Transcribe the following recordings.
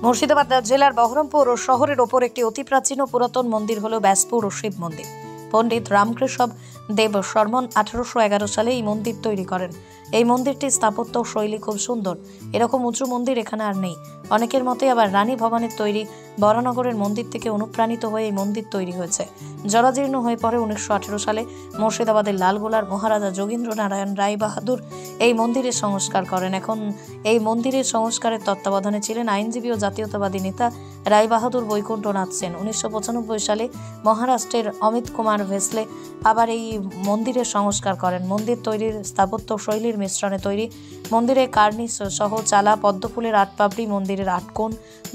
মুর্শিদাবাদ জেলার বহরমপুর ও শহরের ওপর একটি অতি প্রাচীন ও পুরাতন মন্দির হল ব্যাসপুর ও শিব মন্দির। পণ্ডিত রামকৃষ্ণ দেব শর্মন 1811 সালে এই মন্দির তৈরি করেন। এই মন্দিরটি স্থাপত্য শৈলী খুব সুন্দর। এরকম উঁচু মন্দির এখানে আর নেই। অনেকের মতে আবার রানী ভবানীর তৈরি বরানগরের মন্দির থেকে অনুপ্রাণিত হয়ে এই মন্দির তৈরি হয়েছে। জরাজীর্ণ হয়ে পড়ে 1918 সালে মুর্শিদাবাদের লালগোলার মহারাজা যোগেন্দ্র নারায়ণ রায় বাহাদুর এই মন্দিরের সংস্কার করেন। এখন এই মন্দিরের সংস্কারের তত্ত্বাবধানে ছিলেন আইনজীবী ও জাতীয়তাবাদী নেতা রায় বাহাদুর বৈকুণ্ঠনাথ সেন। 1995 সালে মহারাষ্ট্রের অমিত কুমার ভেসলে আবার এই মন্দিরের সংস্কার করেন। মন্দির তৈরির স্থাপত্য শৈলীর মিশ্রণে তৈরি মন্দিরে কার্নিস সহ চালা পদ্মফুলের 8 পাপড়ি, মন্দিরের 8 কোণ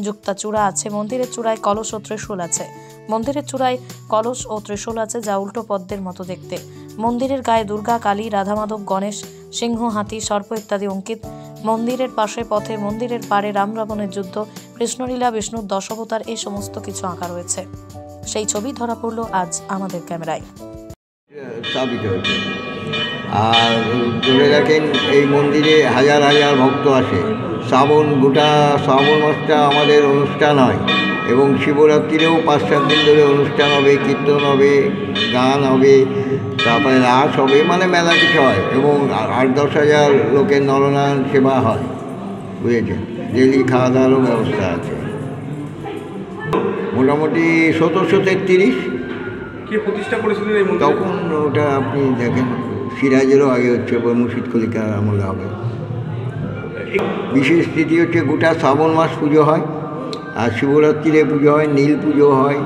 যুক্তা চূড়া আছে। মন্দিরের চূড়ায় কলস ও ত্রিশূল আছে। মন্দিরের চূড়ায় কলস ও ত্রিশূল আছে, যা উল্টো পদ্মের মতো দেখতে। মন্দিরের গায়ে দুর্গা, কালী, রাধা মাধব, গণেশ, সিংহ, হাতি, সর্প ইত্যাদি অঙ্কিত। মন্দিরের পাশে পথে, মন্দিরের পাড়ে রাম রাবণের যুদ্ধ, কৃষ্ণলীলা, বিষ্ণুর 10 অবতার, এই সমস্ত কিছু আঁকা রয়েছে। সেই ছবি ধরা পড়ল আজ আমাদের ক্যামেরায়। আর ধরে রাখেন এই মন্দিরে হাজার হাজার ভক্ত আসে। গোটা শ্রাবণ মাসটা আমাদের অনুষ্ঠান হয় এবং শিবরাত্রিরেও 5-7 দিন ধরে অনুষ্ঠান হবে, কীর্তন হবে, গান হবে, তারপরে রাস হবে, মানে মেলা কিছু হয় এবং 8-10 হাজার লোকের নরনারায়ণ সেবা হয়, বুঝেছেন। ডেলি খাওয়া দাওয়ারও ব্যবস্থা আছে। মোটামুটি 1733 প্রতিষ্ঠা করেছিলেন এই মন্দির? তখন ওটা আপনি দেখেন সিরাজেরও আগে হচ্ছে, মুর্শিদ কলিকার আমলে হবে। বিশেষ তিথি হচ্ছে গোটা শ্রাবণ মাস পুজো হয়, আর শিবরাত্রিরে পুজো হয়, নীল পুজো হয়।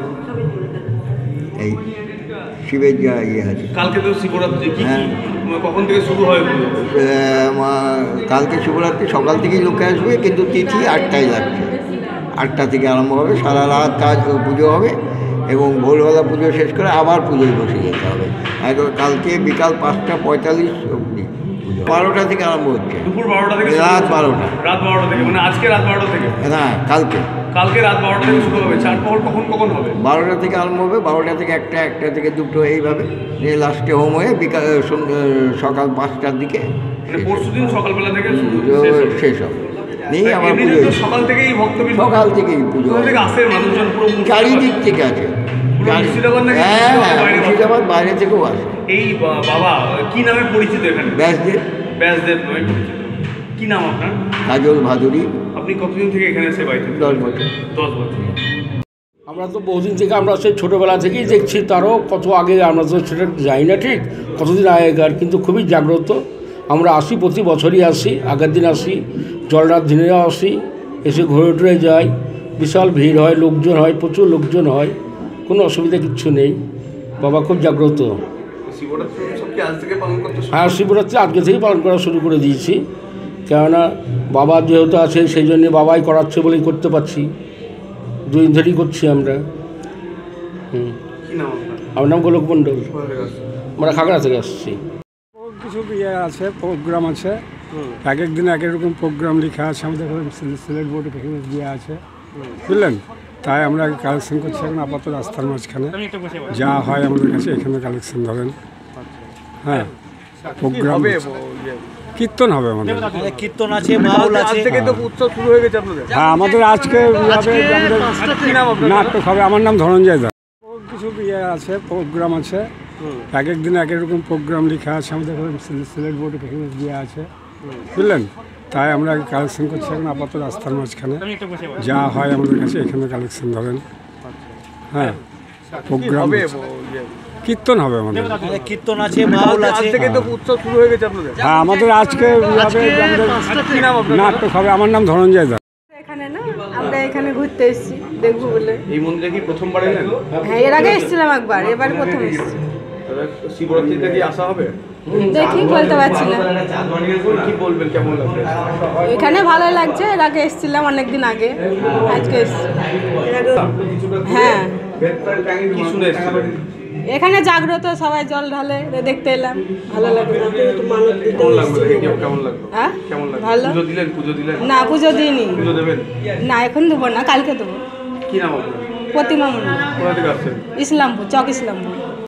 এই শিবের যা ইয়ে আছে। কালকে তো শিবরাত্রি, হ্যাঁ, কখন থেকে শুরু হয়? কালকে শিবরাত্রি সকাল থেকেই লোকে আসবে, কিন্তু তিথি 8টায় লাগছে। 8টা থেকে আরম্ভ হবে, সারা রাত কাজ পুজো হবে এবং ভোরবেলা পুজো শেষ করে আবার পুজোয় বসে যেতে হবে। কালকে বিকাল 5:45 অবধি পুজো। 12টা থেকে আরম্ভ হচ্ছে, দুপুর 12টা থেকে রাত 12টা। রাত 12টা থেকে, মানে আজকে রাত 12টা থেকে? না, কালকে রাত 12টা থেকে শুরু হবে। চার প্রহর কখন হবে? 12টা থেকে আরম্ভ হবে, 12টা থেকে 1টা, 1টা থেকে 2টো, এইভাবে লাস্টে হোম হয়ে বিকাল সকাল 5টার দিকে, পরশুদিন সকালবেলা থেকে শেষ হবে। নেই আমার পুজো সকাল থেকেই ভক্ত, সকাল থেকেই পুজো আসে মানুষজন, পুরো চারিদিক থেকে আছে। হ্যাঁ, মুর্শিদাবাদ বাইরে থেকেও আসে। এই বাবা কি নামে পরিচিত এখানে? ব্যাসদেব। ব্যাসদেব নামে পরিচিত। কি নাম আপনার? কাজল ভাদুরী। আপনি কতদিন থেকে এখানে সেবাইতে? 10 বছর। 10 বছর। আমরা তো বহুদিন থেকে, আমরা সেই ছোটোবেলা থেকেই দেখছি, তারও কত আগে, আমরা তো সেটা যাই না ঠিক কতদিন আগেকার, কিন্তু খুবই জাগ্রত। আমরা আসি, প্রতি বছরই আসি, আগের দিন আসি, জলরাত দিনেও আসি, এসে ঘুরে টুরে যাই। বিশাল ভিড় হয়, লোকজন হয়, প্রচুর লোকজন হয়, কোনো অসুবিধা কিচ্ছু নেই। বাবা খুব জাগ্রত। হ্যাঁ, শিবরাত্রি আজকে থেকেই পালন করা শুরু করে দিয়েছি, কেননা বাবা যেহেতু আছে সেই জন্যে বাবাই করাচ্ছে বলেই করতে পারছি। 2 দিন ধরেই করছি আমরা। আমার নাম গোলক মণ্ডল, আমরা খাগড়া থেকে আসছি। কিছু ইয়ে আছে, প্রোগ্রাম আছে, এক এক দিন এক এক রকম প্রোগ্রাম লেখা আছে আমাদের সিলেট বোর্ডে দেওয়া আছে, বুঝলেন। তাই আমরা কালেকশন করছি এখন আপাতত রাস্তার মাঝখানে যা হয় আমাদের কাছে এখানে কালেকশন ধরেন। হ্যাঁ, প্রোগ্রাম কীর্তন হবে, আমাদের কীর্তন আছে, বাউল আছে। উৎসব শুরু হয়ে গেছে আপনাদের? হ্যাঁ, আমাদের আজকে নাটক হবে। আমার নাম ধনঞ্জয় দা। কিছু ইয়ে আছে, প্রোগ্রাম আছে, এক এক দিন এক এক রকম প্রোগ্রাম লেখা আছে আমাদের সিলেট বোর্ডে দেওয়া আছে, বুঝলেন। তাই আমরা কালেকশন করছি এখন আপাতত রাস্তার মাঝখানে যা হয় আমাদের কাছে এখানে কালেকশন ধরেন। হ্যাঁ, প্রোগ্রাম কীর্তন হবে, আমাদের কীর্তন আছে, বাউল আছে। উৎসব শুরু হয়ে গেছে আপনাদের? হ্যাঁ, আমাদের আজকে নাটক হবে। আমার নাম ধনঞ্জয় দা। এখানে না, আমরা এখানে ঘুরতে এসেছি, দেখবো বলে। এই মন্দিরে কি প্রথমবার এলেন? হ্যাঁ, এর আগে এসেছিলাম একবার, এবার প্রথম এসেছি। শিবরাত্রিতে কি আসা হবে? দেখি, বলতে পারছি না। কি বলবেন, কেমন লাগবে? এখানে ভালো লাগছে, এর আগে এসেছিলাম অনেকদিন আগে, আজকে এসেছি। হ্যাঁ, কি শুনে এসেছিলেন? এখানে জাগ্রত, সবাই জল ঢালে, দেখতে এলাম, ভালো লাগলো। কেমন লাগলো? হ্যাঁ, কেমন লাগলো? ভালো। পুজো দিলেন? না, পুজো দিইনি। পুজো দেবেন? না, এখন দেবো না, কালকে দেবো। কি নাম আপনার? প্রতিমা মন্ডল, কোথা থেকে আসছেন? ইসলামপুর, চক ইসলামপুর।